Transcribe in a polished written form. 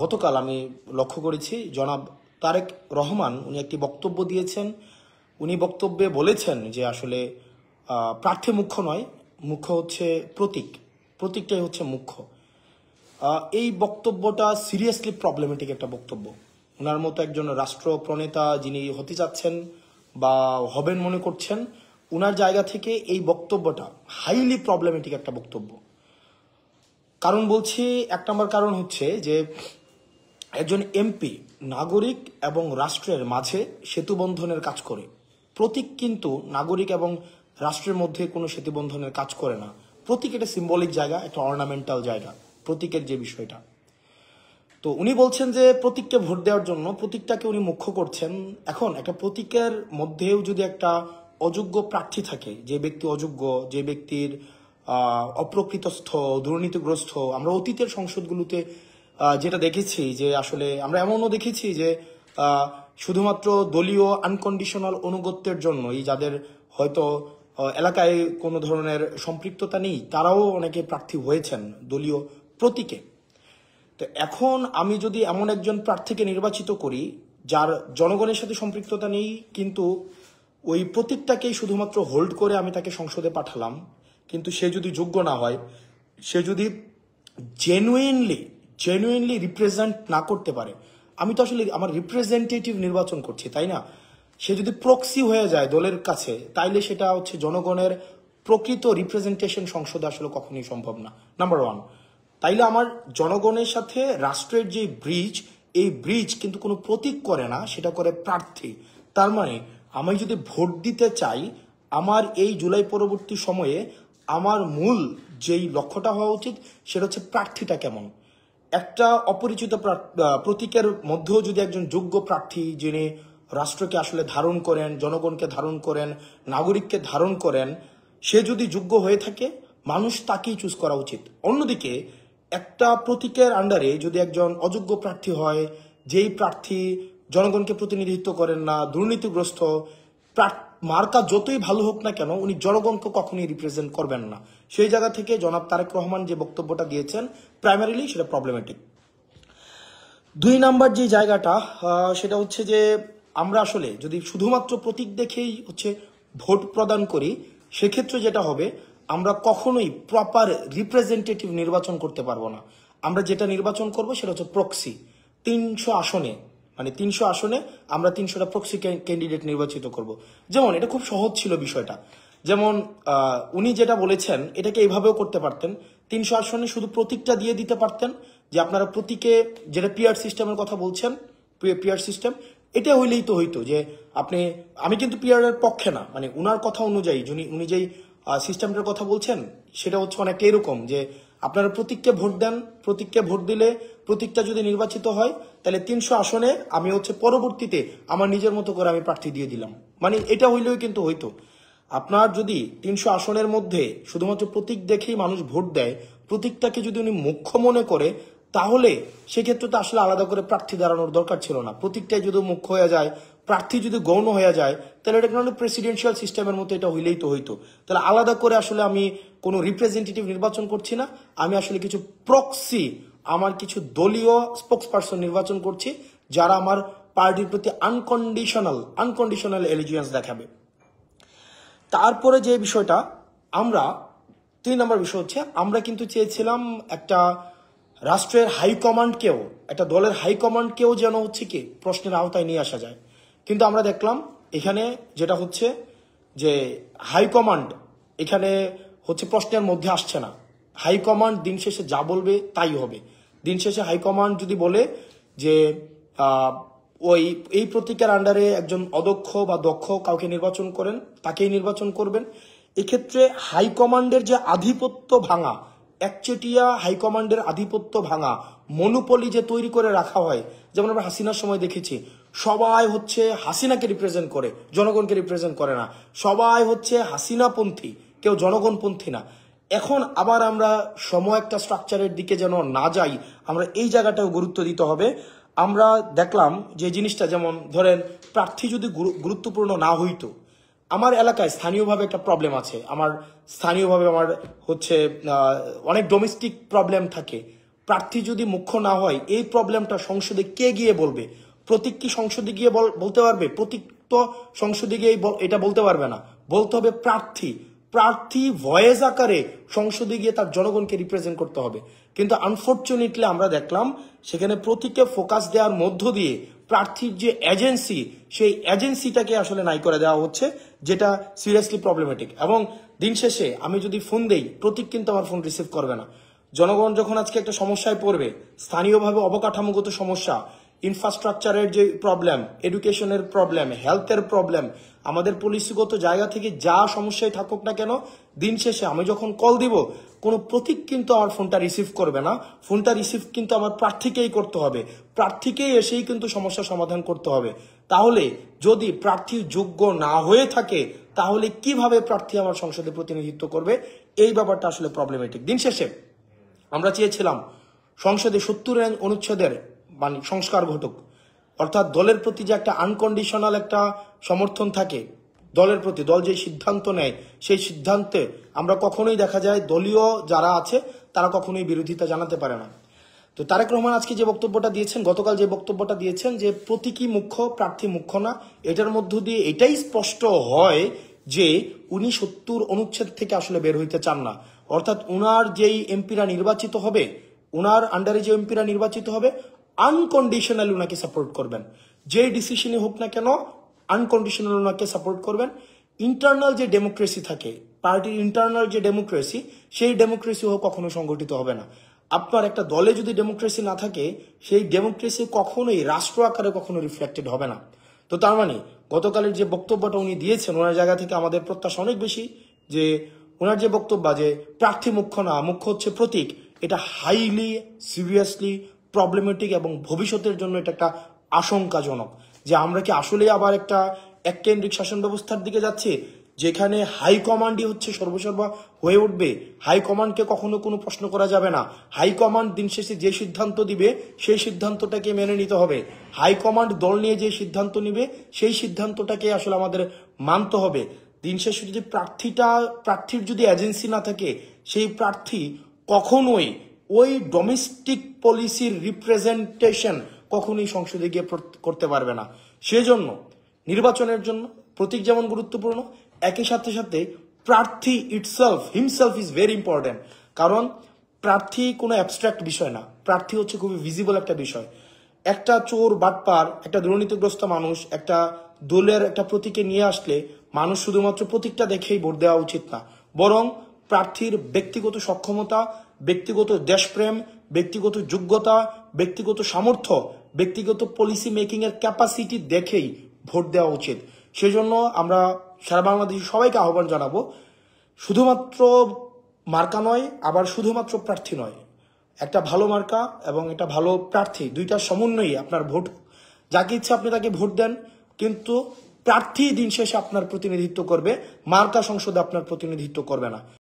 গতকাল আমি লক্ষ্য করেছি জনাব তারেক রহমান উনি একটি বক্তব্য দিয়েছেন। উনি বক্তব্যে বলেছেন যে আসলে প্রার্থী মুখ্য নয়, মুখ্য হচ্ছে প্রতীক, প্রতীকটাই হচ্ছে মুখ্য। এই বক্তব্যটা সিরিয়াসলি প্রবলেমেটিক একটা বক্তব্য। ওনার মতো একজন রাষ্ট্র প্রণেতা যিনি হতে যাচ্ছেন বা হবেন মনে করছেন, ওনার জায়গা থেকে এই বক্তব্যটা হাইলি প্রবলেমেটিক একটা বক্তব্য। কারণ বলছি, এক নম্বর কারণ হচ্ছে যে একজন এমপি নাগরিক এবং রাষ্ট্রের মাঝে সেতুবন্ধনের কাজ করে। প্রতীক কিন্তু নাগরিক এবং রাষ্ট্রের মধ্যে কোনো সেতুবন্ধনের কাজ করে না। প্রতীক একটা সিম্বলিক জায়গা, একটা অর্নামেন্টাল জায়গা, প্রতীকের যে বিষয়টা। তো উনি বলছেন যে প্রতীককে ভোট দেওয়ার জন্য প্রতীকটাকে উনি মুখ্য করছেন। এখন একটা প্রতীকের মধ্যেও যদি একটা অযোগ্য প্রার্থী থাকে, যে ব্যক্তি অযোগ্য, যে ব্যক্তির অপ্রকৃতস্থ, দুর্নীতিগ্রস্ত, আমরা অতীতের সংসদগুলোতে যেটা দেখেছি যে আসলে আমরা এমনও দেখেছি যে শুধুমাত্র দলীয় আনকন্ডিশনাল অনুগত্যের জন্যই, যাদের হয়তো এলাকায় কোনো ধরনের সম্পৃক্ততা নেই, তারাও অনেকে প্রার্থী হয়েছেন দলীয় প্রতীকে। তো এখন আমি যদি এমন একজন প্রার্থীকে নির্বাচিত করি যার জনগণের সাথে সম্পৃক্ততা নেই, কিন্তু ওই প্রতীকটাকেই শুধুমাত্র হোল্ড করে আমি তাকে সংসদে পাঠালাম, কিন্তু সে যদি যোগ্য না হয়, সে যদি জেনুইনলি রিপ্রেজেন্ট না করতে পারে, আমি তো আসলে আমার রিপ্রেজেন্টেটিভ নির্বাচন করছি, তাই না? সে যদি প্রক্সি হয়ে যায় দলের কাছে, তাইলে সেটা হচ্ছে জনগণের প্রকৃত রিপ্রেজেন্টেশন সংসদে আসলে কখনোই সম্ভব না, নাম্বার ওয়ান। তাইলে আমার জনগণের সাথে রাষ্ট্রের যে ব্রিজ, এই ব্রিজ কিন্তু কোনো প্রতীক করে না, সেটা করে প্রার্থী। তার মানে আমি যদি ভোট দিতে চাই, আমার এই জুলাই পরবর্তী সময়ে আমার মূল যেই লক্ষ্যটা হওয়া উচিত সেটা হচ্ছে প্রার্থীটা কেমন। একটা অপরিচিত প্রতীকের মধ্যেও যদি একজন যোগ্য প্রার্থী, যিনি রাষ্ট্রকে আসলে ধারণ করেন, জনগণকে ধারণ করেন, নাগরিককে ধারণ করেন, সে যদি যোগ্য হয়ে থাকে, মানুষ তাকেই চুজ করা উচিত। অন্যদিকে একটা প্রতীকের আন্ডারে যদি একজন অযোগ্য প্রার্থী হয়, যেই প্রার্থী জনগণকে প্রতিনিধিত্ব করেন না, দুর্নীতিগ্রস্ত, মার্কা যতই ভালো হোক না কেন, উনি জনগণকে কখনোই রিপ্রেজেন্ট করবেন না। সেই জায়গা থেকে জনাব তারেক রহমান যে বক্তব্যটা দিয়েছেন, প্রাইমারিলি সেটা প্রবলেমেটিক। দুই নাম্বার যে জায়গাটা, সেটা হচ্ছে যে আমরা আসলে যদি শুধুমাত্র প্রতীক দেখেই হচ্ছে ভোট প্রদান করি, সেক্ষেত্রে যেটা হবে, আমরা কখনোই প্রপার রিপ্রেজেন্টেটিভ নির্বাচন করতে পারবো না। আমরা যেটা নির্বাচন করব সেটা হচ্ছে প্রক্সি। 300 আসনে, মানে 300 আসনে আমরা 300টা প্রক্সি ক্যান্ডিডেট নির্বাচিত করব। যেমন এটা খুব সহজ ছিল বিষয়টা, যেমন উনি যেটা বলেছেন এটাকে এইভাবেও করতে পারতেন। 300 আসনে শুধু প্রতীকটা দিয়ে দিতে পারতেন, যে আপনারা প্রতীকে, যেটা পিআর সিস্টেমের কথা বলছেন, পিআর সিস্টেম, এটা হইলেই তো হইতো যে আপনি, আমি কিন্তু পিআর এর পক্ষে না, মানে উনার কথা অনুযায়ী উনি যেই সিস্টেমটার কথা বলছেন সেটা হচ্ছে অনেকটা এরকম যে আপনারা প্রতীককে ভোট দেন, প্রতীককে ভোট দিলে প্রতীকটা যদি নির্বাচিত হয়, তাহলে 300 আসনে আমি হচ্ছে পরবর্তীতে আমার নিজের মতো করে আমি প্রার্থী দিয়ে দিলাম। মানে এটা হইলেও কিন্তু হইতো। আপনার যদি 300 আসনের মধ্যে শুধুমাত্র প্রতীক দেখেই মানুষ ভোট দেয়, প্রতীকটাকে যদি উনি মুখ্য মনে করে, তাহলে সেক্ষেত্রে তো আসলে আলাদা করে প্রার্থী দাঁড়ানোর দরকার ছিল না। প্রতীকটাই যদি মুখ্য হয়ে যায়, প্রার্থী যদি গৌণ হয়ে যায়, তাহলে এটা কিন্তু প্রেসিডেন্সিয়াল সিস্টেমের মতো এটা হইলেই তো হইতো। তাহলে আলাদা করে আসলে আমি কোনো রিপ্রেজেন্টেটিভ নির্বাচন করছি না, আমি আসলে কিছু প্রক্সি, আমার কিছু দলীয় স্পোক্স পার্সন নির্বাচন করছি, যারা আমার পার্টির প্রতি আনকন্ডিশনাল এলিজিয়েন্স দেখাবে। তারপরে যে বিষয়টা, আমরা 3 নম্বর বিষয় হচ্ছে, আমরা কিন্তু চেয়েছিলাম একটা রাষ্ট্রের হাইকমান্ডকেও, একটা দলের হাইকমান্ডকেও যেন হচ্ছে কি প্রশ্নের আওতায় নিয়ে আসা যায়। কিন্তু আমরা দেখলাম এখানে যেটা হচ্ছে যে হাইকমান্ড এখানে হচ্ছে প্রশ্নের মধ্যে আসছে না। হাইকমান্ড দিন শেষে যা বলবে তাই হবে। দিন শেষে হাইকমান্ড যদি বলে যে এই প্রতীকের আন্ডারে একজন অদক্ষ বা দক্ষ কাউকে নির্বাচন করেন, তাকেই নির্বাচন করবেন। এক্ষেত্রে হাইকমান্ডের যে আধিপত্য ভাঙা, একচেটিয়া হাইকমান্ডের আধিপত্য ভাঙা, মনোপলি যে তৈরি করে রাখা হয়, যেমন আমরা হাসিনার সময় দেখেছি, সবাই হচ্ছে হাসিনাকে রিপ্রেজেন্ট করে, জনগণকে রিপ্রেজেন্ট করে না। সবাই হচ্ছে হাসিনাপন্থী, কেউ জনগণপন্থী না। এখন আবার আমরা একটা স্ট্রাকচারের দিকে যেন না যাই, আমরা এই জায়গাটাও গুরুত্ব দিতে হবে। আমরা দেখলাম যে জিনিসটা, যেমন ধরেন প্রার্থী যদি গুরুত্বপূর্ণ না হইতো, আমার এলাকায় স্থানীয়ভাবে একটা প্রবলেম আছে, আমার স্থানীয়ভাবে আমার হচ্ছে অনেক ডোমেস্টিক প্রবলেম থাকে, প্রার্থী যদি মুখ্য না হয়, এই প্রবলেমটা সংসদে কে গিয়ে বলবে? প্রতীক কি সংসদে গিয়ে বলতে পারবে? প্রতীক তো সংসদে গিয়ে এটা বলতে পারবে না, বলতে হবে প্রার্থী। প্রার্থী ভয়েস আকারে সংসদে গিয়ে তার জনগণকে রিপ্রেজেন্ট করতে হবে। কিন্তু আনফর্চুনেটলি আমরা দেখলাম সেখানে প্রতীকে ফোকাস দেওয়ার মধ্য দিয়ে প্রার্থীর যে এজেন্সি, সেই এজেন্সিটাকে আসলে নাই করে দেওয়া হচ্ছে, যেটা সিরিয়াসলি প্রবলেমেটিক। এবং দিন শেষে আমি যদি ফোন দেই, প্রতীক কিন্তু আমার ফোন রিসিভ করবে না। জনগণ যখন আজকে একটা সমস্যায় পড়বে, স্থানীয়ভাবে অবকাঠামোগত সমস্যা, ইনফ্রাস্ট্রাকচারের যে প্রবলেম, এডুকেশনের প্রবলেম, হেলথের প্রবলেম, আমাদের পলিসিগত জায়গা থেকে যা সমস্যায় থাকুক না কেন, দিন শেষে আমি যখন কল দিব, কোনো প্রতীক কিন্তু আমার ফোনটা রিসিভ করবে না। ফোনটা রিসিভ কিন্তু আমার প্রার্থীকেই করতে হবে, প্রার্থীকেই এসেই কিন্তু সমস্যার সমাধান করতে হবে। তাহলে যদি প্রার্থী যোগ্য না হয়ে থাকে, তাহলে কিভাবে প্রার্থী আমার সংসদে প্রতিনিধিত্ব করবে? এই ব্যাপারটা আসলে প্রবলেমেটিক। দিন শেষে আমরা চেয়েছিলাম সংসদে 70 অনুচ্ছেদের মানে সংস্কার ঘটুক, অর্থাৎ দলের প্রতি যে একটা আনকন্ডিশনাল একটা সমর্থন থাকে, দলের প্রতি দল যে সিদ্ধান্ত নেয়, সেই সিদ্ধান্তে আমরা কখনোই দেখা যায় দলীয় যারা আছে তারা কখনোই বিরোধিতা জানাতে পারে না। তো তারেক রহমান আজকে যে বক্তব্যটা দিয়েছেন, গতকাল যে বক্তব্যটা দিয়েছেন যে প্রতীকী মুখ্য, প্রার্থী মুখ্য না, এটার মধ্য দিয়ে এটাই স্পষ্ট হয় যে উনি 70 অনুচ্ছেদ থেকে আসলে বের হইতে চান না। অর্থাৎ উনার যেই এমপিরা নির্বাচিত হবে, উনার আন্ডারে যে এমপিরা নির্বাচিত হবে, আনকন্ডিশনালি উনাকে সাপোর্ট করবেন। যে ডিসিশনই হোক না কেন, আনকন্ডিশনাল ওনাকে সাপোর্ট করবেন। ইন্টারনাল যে ডেমোক্রেসি থাকে, পার্টির ইন্টারনাল যে ডেমোক্রেসি, সেই ডেমোক্রেসিও কখনো সংগঠিত হবে না। আপনার একটা দলে যদি ডেমোক্রেসি না থাকে, সেই ডেমোক্রেসি কখনোই রাষ্ট্র আকারে কখনো রিফ্লেক্টেড হবে না। তো তার মানে গতকালের যে বক্তব্যটা উনি দিয়েছেন, ওনার জায়গা থেকে আমাদের প্রত্যাশা অনেক বেশি যে ওনার যে বক্তব্য যে প্রার্থী মুখ্য না, মুখ্য হচ্ছে প্রতীক, এটা হাইলি সিরিয়াসলি প্রবলেমেটিক এবং ভবিষ্যতের জন্য এটা একটা আশঙ্কাজনক। যে আমরা কি আসলে আবার একটা এককেন্দ্রিক শাসন ব্যবস্থার দিকে যাচ্ছি, যেখানে হাইকমান্ডই হচ্ছে সর্বসর্বা হয়ে উঠবে? হাইকমান্ডকে কখনো কোনো প্রশ্ন করা যাবে না। হাইকমান্ড দিন শেষে যে সিদ্ধান্ত দিবে, সেই সিদ্ধান্তটাকে মেনে নিতে হবে। হাইকমান্ড দল নিয়ে যে সিদ্ধান্ত নিবে, সেই সিদ্ধান্তটাকে আসলে আমাদের মানতে হবে। দিন শেষে যদি প্রার্থীর যদি এজেন্সি না থাকে, সেই প্রার্থী কখনোই ওই ডোমেস্টিক পলিসির রিপ্রেজেন্টেশন কখনোই সংসদে গিয়ে করতে পারবে না। সেজন্য নির্বাচনের জন্য প্রতীক যেমন গুরুত্বপূর্ণ, একই সাথে সাথে প্রার্থী হিমসেলফ ইজ ভেরি ইম্পর্টেন্ট। কারণ প্রার্থী কোনো অ্যাবস্ট্রাক্ট বিষয় না, প্রার্থী হচ্ছে খুবই ভিজিবল একটা বিষয়। একটা চোর বাটপার, একটা দুর্নীতিগ্রস্ত মানুষ একটা দলের একটা প্রতীকে নিয়ে আসলে মানুষ শুধুমাত্র প্রতীকটা দেখেই ভোট দেওয়া উচিত না, বরং প্রার্থীর ব্যক্তিগত সক্ষমতা, ব্যক্তিগত দেশপ্রেম, ব্যক্তিগত যোগ্যতা, ব্যক্তিগত সামর্থ্য, ব্যক্তিগত পলিসি মেকিং এর ক্যাপাসিটি দেখেই ভোট দেওয়া উচিত। সেজন্য আমরা সারা বাংলাদেশে সবাইকে আহ্বান জানাবো, শুধুমাত্র মার্কা নয়, আবার শুধুমাত্র প্রার্থী নয়, একটা ভালো মার্কা এবং একটা ভালো প্রার্থী, দুইটার সমন্বয়ে আপনার ভোট, যাকে ইচ্ছা আপনি তাকে ভোট দেন, কিন্তু প্রার্থী দিন শেষে আপনার প্রতিনিধিত্ব করবে, মার্কা সংসদে আপনার প্রতিনিধিত্ব করবে না।